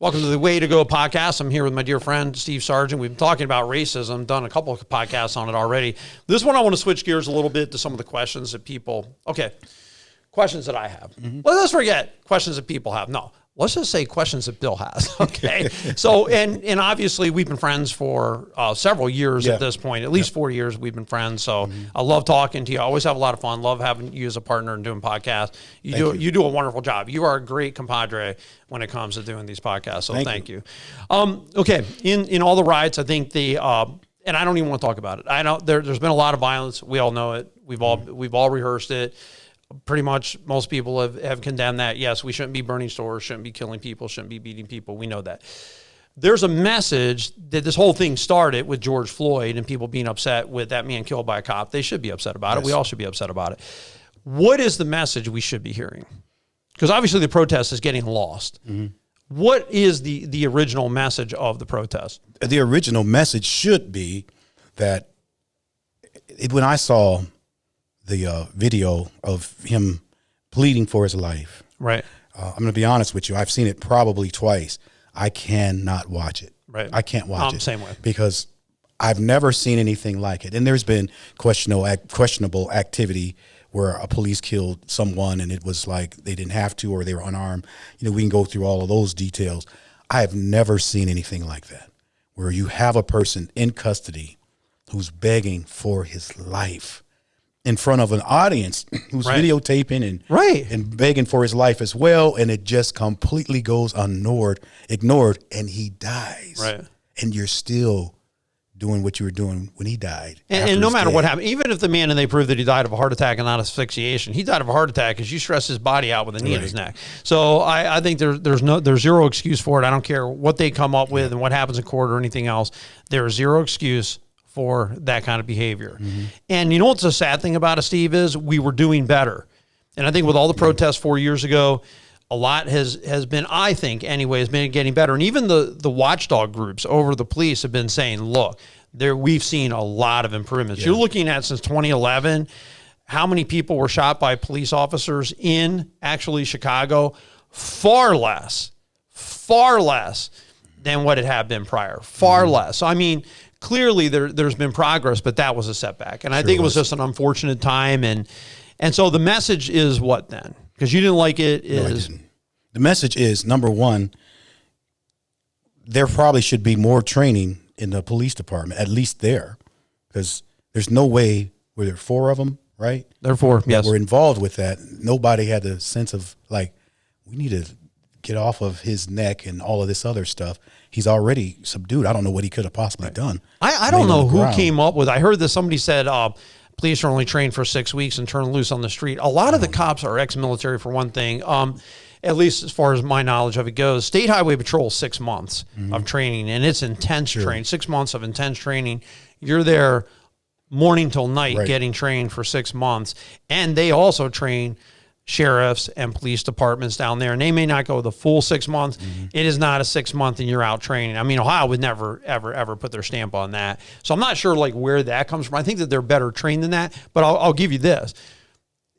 Welcome to the Way to Go podcast. I'm here with my dear friend, Steve Sargent. We've been talking about racism, done a couple of podcasts on it already. This one, I want to switch gears a little bit to some of the questions that questions that I have. Well, let's forget questions that people have. No, let's just say questions that Bill has. Okay. So, and obviously we've been friends for several years at this point, at least 4 years we've been friends. So I love talking to you. I always have a lot of fun. Love having you as a partner and doing podcasts. You do a wonderful job. You are a great compadre when it comes to doing these podcasts. So thank you. Okay. In all the riots, I think and I don't even want to talk about it. I know there's been a lot of violence. We all know it. We've all rehearsed it. Pretty much most people have condemned that. Yes, we shouldn't be burning stores, shouldn't be killing people, shouldn't be beating people. We know that. There's a message that this whole thing started with George Floyd and people being upset with that man killed by a cop. They should be upset about it. We all should be upset about it. What is the message we should be hearing? Because obviously the protest is getting lost. What is the original message of the protest? The original message should be that when I saw the video of him pleading for his life. Right. I'm going to be honest with you. I've seen it probably twice. I cannot watch it. Right. I can't watch it. Same way. Because I've never seen anything like it. And there's been questionable activity where a police killed someone and it was like they didn't have to or they were unarmed. You know, we can go through all of those details. I have never seen anything like that, where you have a person in custody who's begging for his life in front of an audience who's videotaping and begging for his life as well, and it just completely goes ignored, and he dies. Right. And you're still doing what you were doing when he died. And no matter what happened, even if the man and they prove that he died of a heart attack and not asphyxiation, he died of a heart attack because you stressed his body out with a knee in his neck. So I think there's zero excuse for it. I don't care what they come up with and what happens in court or anything else. There is zero excuse for that kind of behavior. And you know what's the sad thing about it, Steve, is we were doing better. And I think with all the protests 4 years ago, a lot has been, I think anyway, has been getting better. And even the watchdog groups over the police have been saying, look, we've seen a lot of improvements. You're looking at since 2011, how many people were shot by police officers in actually Chicago? Far less than what it had been prior. Far less. So, I mean, clearly there's been progress, but that was a setback. And I think it was just an unfortunate time. And so the message is what then? Because you didn't like it is... No, I didn't. The message is, number one, there probably should be more training in the police department, at least there. Because there's no way, were there 4 of them, right? There are 4, yes. Were involved with that. Nobody had the sense of, like, we need to get off of his neck and all of this other stuff. He's already subdued. I don't know what he could have possibly done. I don't know who came up with. I heard that somebody said police are only trained for 6 weeks and turned loose on the street. A lot of the cops are ex-military for one thing. At least as far as my knowledge of it goes, State Highway Patrol 6 months of training, and it's intense training. 6 months of intense training. You're there morning till night getting trained for 6 months, and they also train sheriffs and police departments down there, and they may not go the full 6 months. It is not a 6 month and you're out training. I mean, Ohio would never, ever put their stamp on that. So I'm not sure like where that comes from. I think that they're better trained than that, but I'll give you this.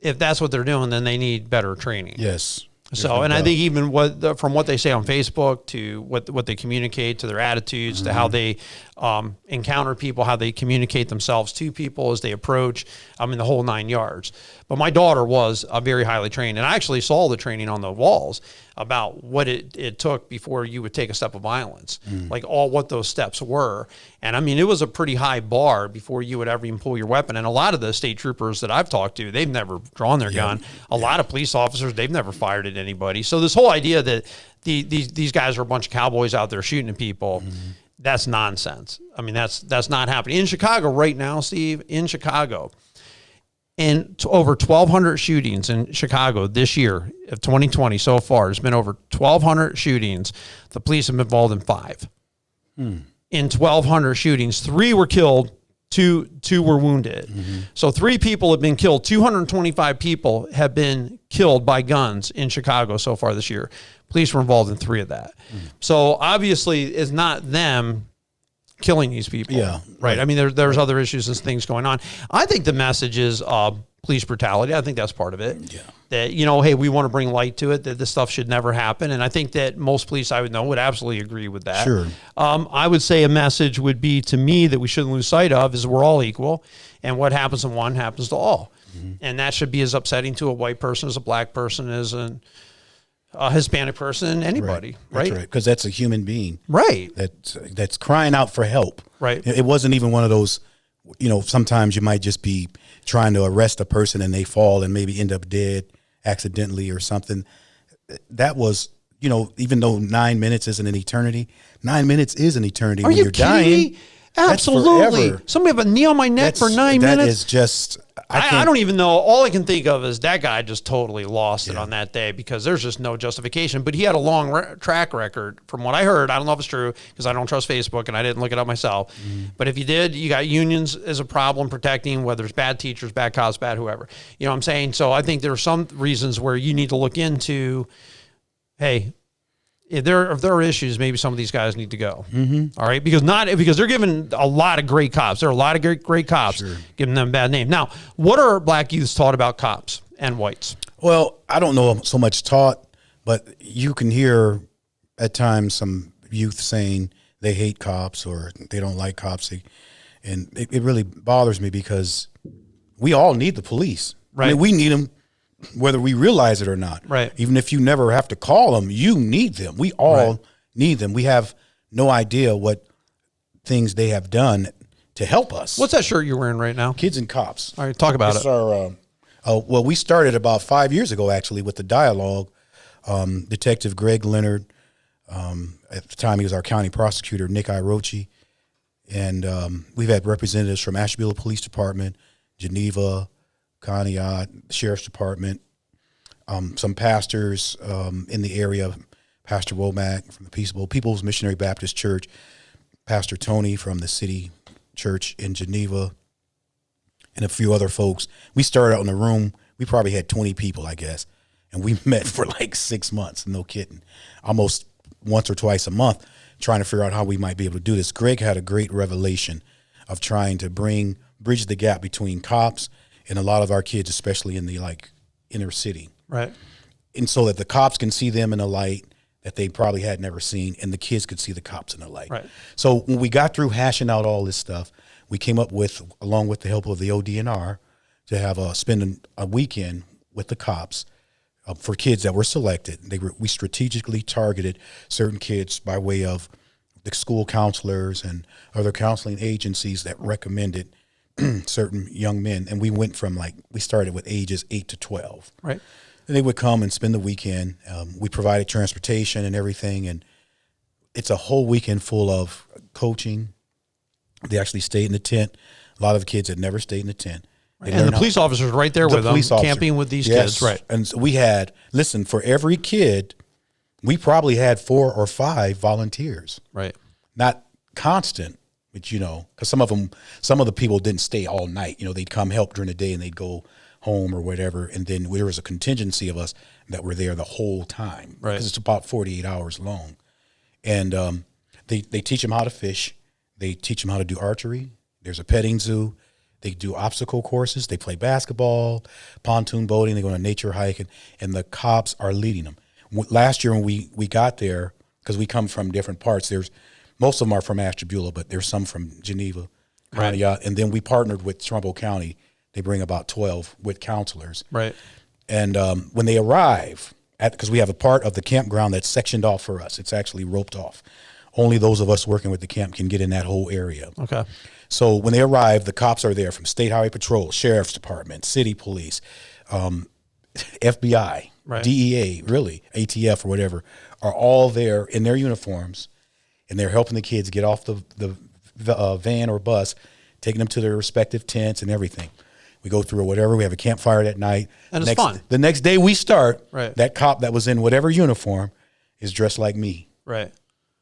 If that's what they're doing, then they need better training. Yes. So, and I think even from what they say on Facebook to what they communicate, to their attitudes, to how they encounter people, how they communicate themselves to people as they approach, I mean, the whole 9 yards. But my daughter was very highly trained, and I actually saw the training on the walls about what it took before you would take a step of violence, like what those steps were. And I mean, it was a pretty high bar before you would ever even pull your weapon. And a lot of the state troopers that I've talked to, they've never drawn their gun. A lot of police officers, they've never fired at anybody. So this whole idea that these guys are a bunch of cowboys out there shooting at people, that's nonsense. I mean, that's not happening. In Chicago right now, Steve, and over 1,200 shootings in Chicago this year of 2020 so far. There's been over 1,200 shootings. The police have been involved in 5. In 1,200 shootings, 3 were killed, 2 were wounded. So 3 people have been killed. 225 people have been killed by guns in Chicago so far this year. Police were involved in 3 of that. So obviously it's not them killing these people. Yeah. Right. I mean, there's other issues and things going on. I think the message is police brutality. I think that's part of it. Yeah. That, hey, we want to bring light to it, that this stuff should never happen. And I think that most police I would know would absolutely agree with that. Sure. I would say a message would be to me that we shouldn't lose sight of is we're all equal. And what happens to one happens to all. Mm-hmm. And that should be as upsetting to a white person as a black person, as a Hispanic person, anybody, right? Because that's a human being, right? That's crying out for help, right? It wasn't even one of those, sometimes you might just be trying to arrest a person and they fall and maybe end up dead accidentally or something. That was, even though 9 minutes isn't an eternity, 9 minutes is an eternity. Are when you you're kidding dying. me? Absolutely. Somebody have a knee on my neck for 9 minutes. That is just. I don't even know. All I can think of is that guy just totally lost it on that day, because there's just no justification. But he had a long track record, from what I heard. I don't know if it's true, because I don't trust Facebook and I didn't look it up myself. But if you did, you got unions as a problem protecting, whether it's bad teachers, bad cops, bad whoever. You know what I'm saying? So I think there are some reasons where you need to look into, hey, if there are issues, maybe some of these guys need to go. Mm-hmm. All right, because they're giving a lot of great cops. There are a lot of great cops, giving them a bad name. Now, what are black youths taught about cops and whites? Well, I don't know so much taught, but you can hear at times some youth saying they hate cops or they don't like cops, and it really bothers me, because we all need the police. Right. I mean, we need them, whether we realize it or not. Right. Even if you never have to call them, you need them. We all need them. We have no idea what things they have done to help us. What's that shirt you're wearing right now? Kids and Cops. All right, talk about it. Well, we started about 5 years ago, actually, with the dialogue. Detective Greg Leonard, at the time he was our county prosecutor, Nick Irochi, and we've had representatives from Ashtabula Police Department, Geneva, Conneaut, Sheriff's Department, some pastors in the area, Pastor Womack from the People's Missionary Baptist Church, Pastor Tony from the City Church in Geneva, and a few other folks. We started out in a room, we probably had 20 people, I guess, and we met for like 6 months, no kidding, almost once or twice a month, trying to figure out how we might be able to do this. Greg had a great revelation of trying to bridge the gap between cops and a lot of our kids, especially in the inner city. Right. And so that the cops can see them in a light that they probably had never seen, and the kids could see the cops in a light. Right. So when we got through hashing out all this stuff, we came up with, along with the help of the ODNR, to have spend a weekend with the cops for kids that were selected. We strategically targeted certain kids by way of the school counselors and other counseling agencies that recommended certain young men, and we went from we started with ages 8 to 12. Right. And they would come and spend the weekend. We provided transportation and everything, and it's a whole weekend full of coaching. They actually stayed in the tent. A lot of the kids had never stayed in the tent. And the police officers right there with them, camping with these kids. Right. And so we had, for every kid, we probably had 4 or 5 volunteers. Right. Not constant. But, because some of the people didn't stay all night. They'd come help during the day and they'd go home or whatever. And then there was a contingency of us that were there the whole time. Right. Because it's about 48 hours long. And they teach them how to fish. They teach them how to do archery. There's a petting zoo. They do obstacle courses. They play basketball, pontoon boating. They go on a nature hike. And the cops are leading them. Last year when we got there, because we come from different parts, most of them are from Ashtabula, but there's some from Geneva, Conneaut, and then we partnered with Trumbull County. They bring about 12 with counselors. Right. And when they arrive, because we have a part of the campground that's sectioned off for us, it's actually roped off. Only those of us working with the camp can get in that whole area. Okay. So when they arrive, the cops are there from State Highway Patrol, Sheriff's Department, City Police, FBI, right. DEA, really, ATF or whatever, are all there in their uniforms. And they're helping the kids get off the van or bus, taking them to their respective tents and everything. We go through whatever. We have a campfire that night. And it's fun. The next day we start, right. That cop that was in whatever uniform is dressed like me. Right.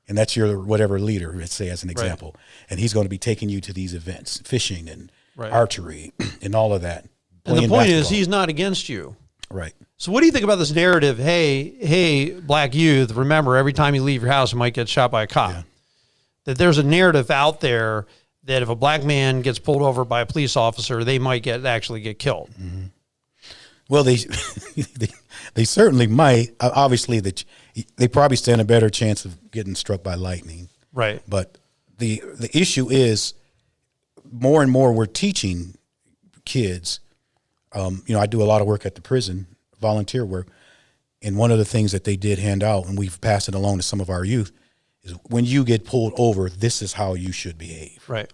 And that's your whatever leader, let's say, as an example. Right. And he's going to be taking you to these events, fishing and right. archery and all of that. And the point is, he's not against you. Right. So what do you think about this narrative? Hey, black youth, remember, every time you leave your house, you might get shot by a cop. Yeah. that there's a narrative out there that if a black man gets pulled over by a police officer, they might actually get killed. Mm-hmm. Well, they they certainly might. Obviously, they probably stand a better chance of getting struck by lightning. Right. But the issue is more and more we're teaching kids. I do a lot of work at the prison, volunteer work, and one of the things that they did hand out, and we've passed it along to some of our youth, is when you get pulled over, this is how you should behave. Right.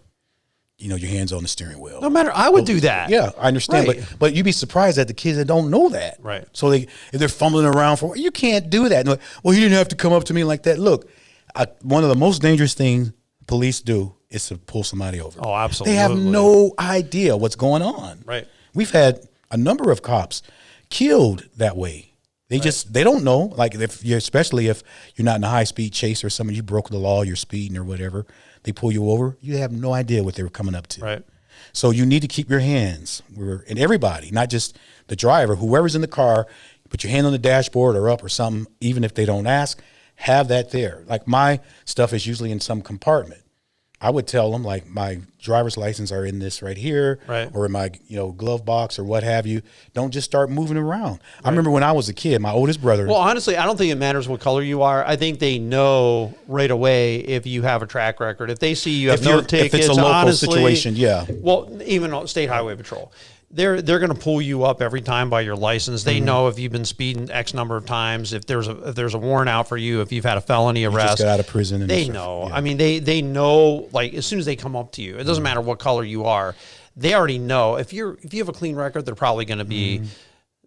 Your hands on the steering wheel. No matter, I would do that. Yeah, I understand, right. but you'd be surprised at the kids that don't know that. Right. So if they're fumbling around you can't do that. Like, well, you didn't have to come up to me like that. Look, one of the most dangerous things police do is to pull somebody over. Oh, absolutely. They have no idea what's going on. Right. We've had a number of cops killed that way. They they don't know. Like especially if you're not in a high speed chase or something, you broke the law, you're speeding or whatever. They pull you over. You have no idea what they were coming up to. Right. So you need to keep your hands and everybody, not just the driver, whoever's in the car, put your hand on the dashboard or up or something, even if they don't ask, have that there. Like my stuff is usually in some compartment. I would tell them like my driver's license are in this right here, right. or in my glove box or what have you. Don't just start moving around. Right. I remember when I was a kid, my oldest brother. Well, honestly, I don't think it matters what color you are. I think they know right away if you have a track record. If they see you have no tickets, if it's a local situation, yeah. Well, even State Highway Patrol. They're going to pull you up every time by your license. They know if you've been speeding X number of times, if there's a warrant out for you, if you've had a felony arrest. You just got out of prison. They know. Yeah. I mean, they know, like, as soon as they come up to you, it doesn't matter what color you are. They already know. If you have a clean record, they're probably going to be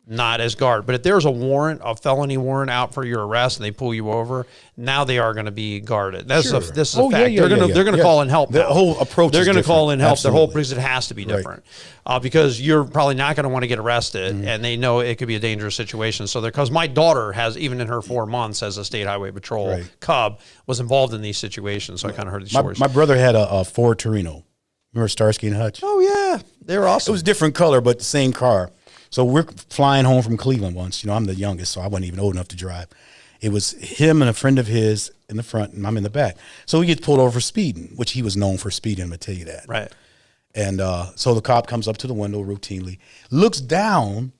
not as guard. But if there's a felony warrant out for your arrest and they pull you over, now they are going to be guarded. This is a fact. Yeah, they're going to call in help. The whole approach they're going to call in help. Absolutely. Their whole because it has to be different. Right. Because you're probably not going to want to get arrested, and they know it could be a dangerous situation. So because my daughter has, even in her 4 months as a State Highway Patrol cub, was involved in these situations. So I kind of heard these stories. My brother had a Ford Torino. Remember Starsky and Hutch? Oh yeah, they were awesome. It was different color, but the same car. So we're flying home from Cleveland once. I'm the youngest, so I wasn't even old enough to drive. It was him and a friend of his in the front, and I'm in the back. So we get pulled over for speeding, which he was known for speeding, I'm going to tell you that. Right. And so the cop comes up to the window routinely, looks down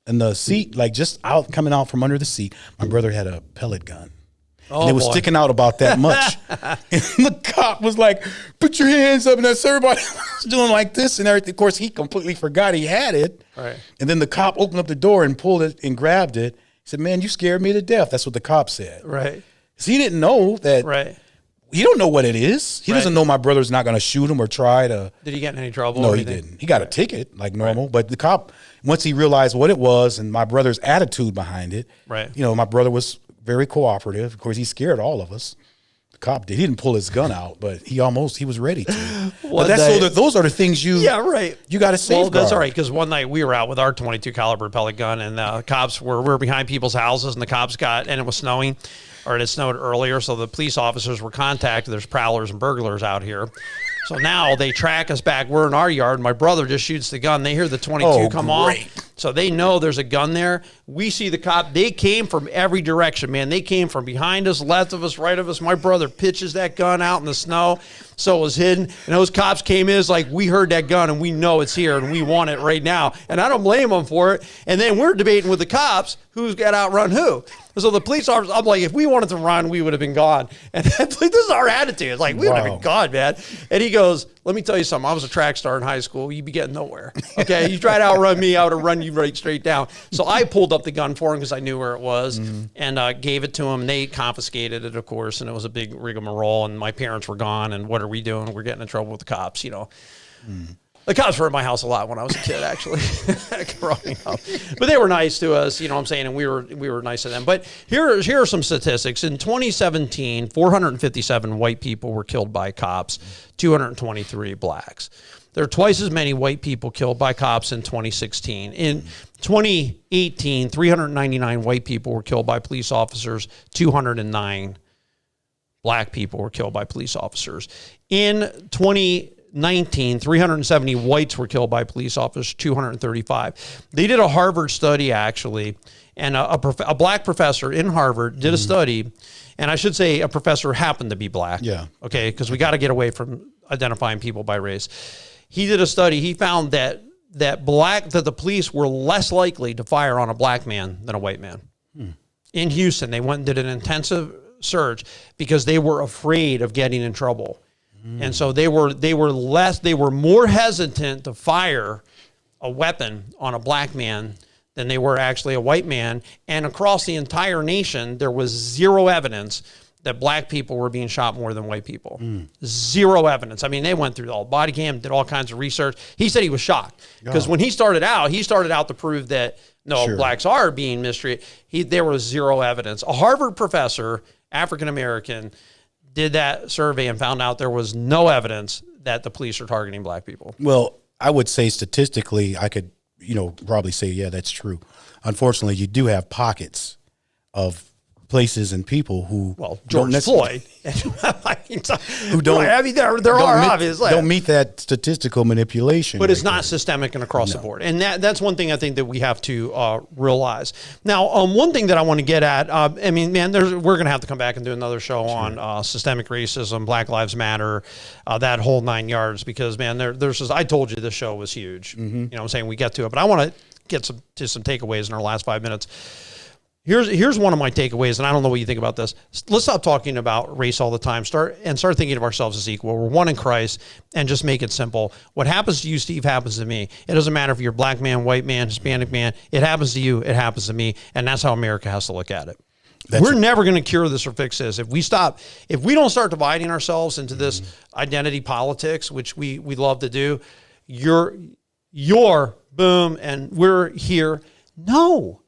in the seat, like just coming out from under the seat. My brother had a pellet gun. Oh, and it was sticking out about that much. And the cop was like, put your hands up. And that's everybody was doing like this and everything. Of course, he completely forgot he had it. Right. And then the cop opened up the door and pulled it and grabbed it. He said, man, you scared me to death. That's what the cop said. Right. So he didn't know that. Right. He don't know what it is. He doesn't know my brother's not going to shoot him or try to. Did he get in any trouble? No, he didn't. He got a ticket like normal. But the cop, once he realized what it was and my brother's attitude behind it, my brother was very cooperative. Of course, he scared all of us. The cop did. He didn't pull his gun out, but he was ready to. But those are the things you got to safeguard. Well, that's all right, because one night we were out with our 22 caliber pellet gun, and the cops were behind people's houses, and the cops and it was snowing, or it had snowed earlier, so the police officers were contacted. There's prowlers and burglars out here. So now they track us back. We're in our yard. My brother just shoots the gun. They hear the 22 come off. So they know there's a gun there. We see the cop. They came from every direction, man. They came from behind us, left of us, right of us. My brother pitches that gun out in the snow. So it was hidden. And those cops came in. It's like, we heard that gun and we know it's here and we want it right now. And I don't blame them for it. And then we're debating with the cops who's got to outrun who. So the police officers, I'm like, if we wanted to run, we would have been gone. And this is our attitude. It's like, we would have been gone, man. And he goes, let me tell you something. I was a track star in high school. You'd be getting nowhere. Okay, you try to outrun me, I would have run you right straight down. So I pulled up the gun for him because I knew where it was and gave it to him. And they confiscated it, of course, and it was a big rigmarole. And my parents were gone. And what are we doing? We're getting in trouble with the cops, The cops were at my house a lot when I was a kid, actually, growing up. But they were nice to us, you know what I'm saying, and we were nice to them. But here are some statistics. In 2017, 457 white people were killed by cops, 223 blacks. There are twice as many white people killed by cops in 2016. In 2018, 399 white people were killed by police officers, 209 black people were killed by police officers. In 2019, 370 whites were killed by police officers, 235. They did a Harvard study, actually, and a black professor in Harvard did a study, And I should say a professor happened to be black. Yeah. Okay, because we got to get away from identifying people by race. He did a study. He found that the police were less likely to fire on a black man than a white man. In Houston, they went and did an intensive search because they were afraid of getting in trouble. And so they were more hesitant to fire a weapon on a black man than they were actually a white man. And across the entire nation, there was zero evidence that black people were being shot more than white people. Zero evidence. I mean, they went through all body cam, did all kinds of research. He said he was shocked because when he started out to prove that blacks are being mistreated. There was zero evidence. A Harvard professor, African-American, did that survey and found out there was no evidence that the police are targeting black people. Well, I would say statistically, I could, probably say, yeah, that's true. Unfortunately, you do have pockets of places and people who George Floyd who don't. I mean, there are obviously don't meet that statistical manipulation, but it's not systemic and across the board. And that's one thing I think that we have to realize. Now, one thing that I want to get at, I mean, man, we're going to have to come back and do another show on systemic racism, Black Lives Matter, that whole 9 yards. Because man, I told you this show was huge. You know what I'm saying? We get to it, but I want to get to some takeaways in our last 5 minutes. Here's one of my takeaways, and I don't know what you think about this. Let's stop talking about race all the time. Start thinking of ourselves as equal. We're one in Christ, and just make it simple. What happens to you, Steve, happens to me. It doesn't matter if you're black man, white man, Hispanic man. It happens to you. It happens to me, and that's how America has to look at it. We're never going to cure this or fix this if we don't start dividing ourselves into this identity politics, which we love to do. You're boom, and we're here. No.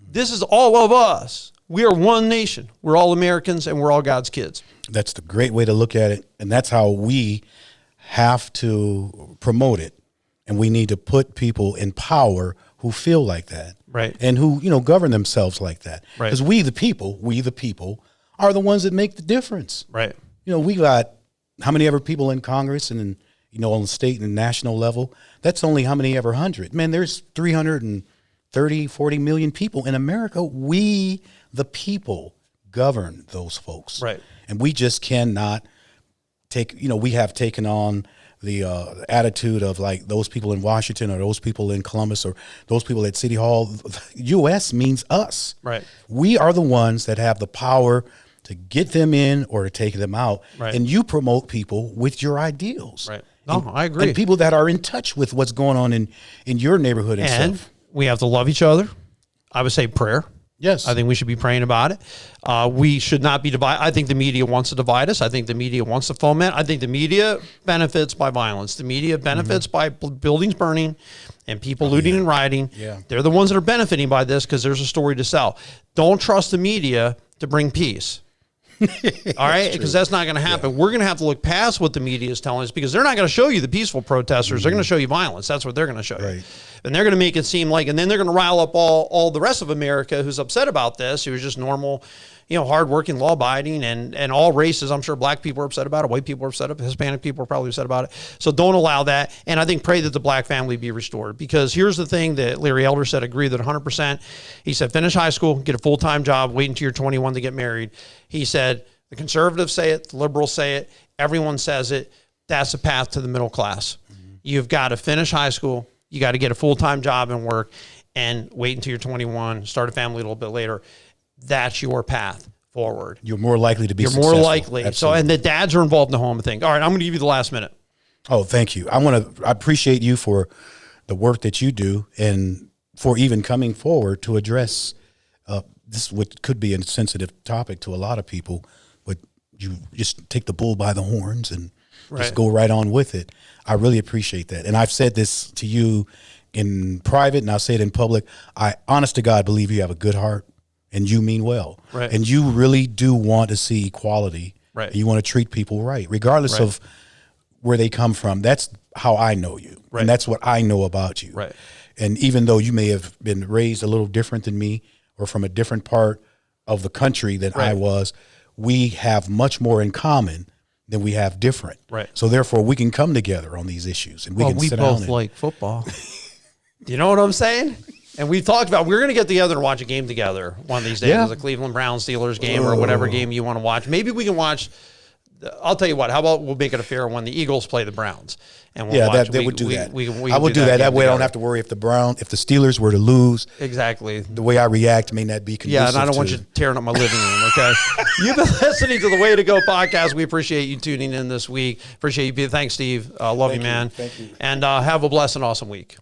This is all of us. We are one nation. We're all Americans, and we're all God's kids. That's the great way to look at it, and that's how we have to promote it. And we need to put people in power who feel like that, right? And who govern themselves like that, right? Because we the people, are the ones that make the difference, right? We got how many ever people in Congress and on the state and national level. That's only how many ever 100. Man, there's 330-40 million people in America. We, the people, govern those folks. Right. And we just cannot we have taken on the attitude of like those people in Washington or those people in Columbus or those people at City Hall. U.S. means us. Right. We are the ones that have the power to get them in or to take them out. Right. And you promote people with your ideals. Right. No, I agree. And people that are in touch with what's going on in your neighborhood and stuff. We have to love each other. I would say prayer. Yes. I think we should be praying about it. We should not be divided. I think the media wants to divide us. I think the media wants to foment. I think the media benefits by violence. The media benefits by buildings burning and people looting and rioting. Yeah. They're the ones that are benefiting by this because there's a story to sell. Don't trust the media to bring peace. All right, because that's not going to happen. Yeah. We're going to have to look past what the media is telling us because they're not going to show you the peaceful protesters. They're going to show you violence. That's what they're going to show you. And they're going to make it seem like, and then they're going to rile up all the rest of America who's upset about this, who's just normal, hardworking, law-abiding, and all races. I'm sure black people are upset about it. White people are upset about it. Hispanic people are probably upset about it. So don't allow that. And I think pray that the black family be restored. Because here's the thing that Larry Elder said, agree that 100%. He said, finish high school, get a full-time job, wait until you're 21 to get married. He said, the conservatives say it, the liberals say it, everyone says it. That's the path to the middle class. You've got to finish high school. You got to get a full-time job and work and wait until you're 21, start a family a little bit later. That's your path forward. You're more likely to be successful. You're more likely. Absolutely. So, and the dads are involved in the home thing. All right, I'm going to give you the last minute. Oh, thank you. I appreciate you for the work that you do and for even coming forward to address this, what could be a sensitive topic to a lot of people, but you just take the bull by the horns and just go right on with it. I really appreciate that. And I've said this to you in private and I'll say it in public. I, honest to God, believe you have a good heart and you mean well. Right. And you really do want to see equality. Right. And you want to treat people right, regardless of where they come from. That's how I know you. Right. And that's what I know about you. Right. And even though you may have been raised a little different than me or from a different part of the country than I was, we have much more in common than we have different. Right. So therefore we can come together on these issues and we can sit down. We both like football. Do you know what I'm saying? And we've talked about we're going to get together and watch a game together one of these days. Yeah. As a Cleveland Browns Steelers game or whatever game you want to watch. Maybe we can watch. I'll tell you what. How about we'll make it a fair when the Eagles play the Browns, and we'll watch. They would do that. We I would do that. That way, I don't have to worry if the Steelers were to lose. Exactly. The way I react may not be conducive. Yeah, and I don't want you tearing up my living room. Okay. You've been listening to the Way to Go podcast. We appreciate you tuning in this week. Appreciate you. Thanks, Steve. Love you, man. Thank you. And have a blessed and awesome week.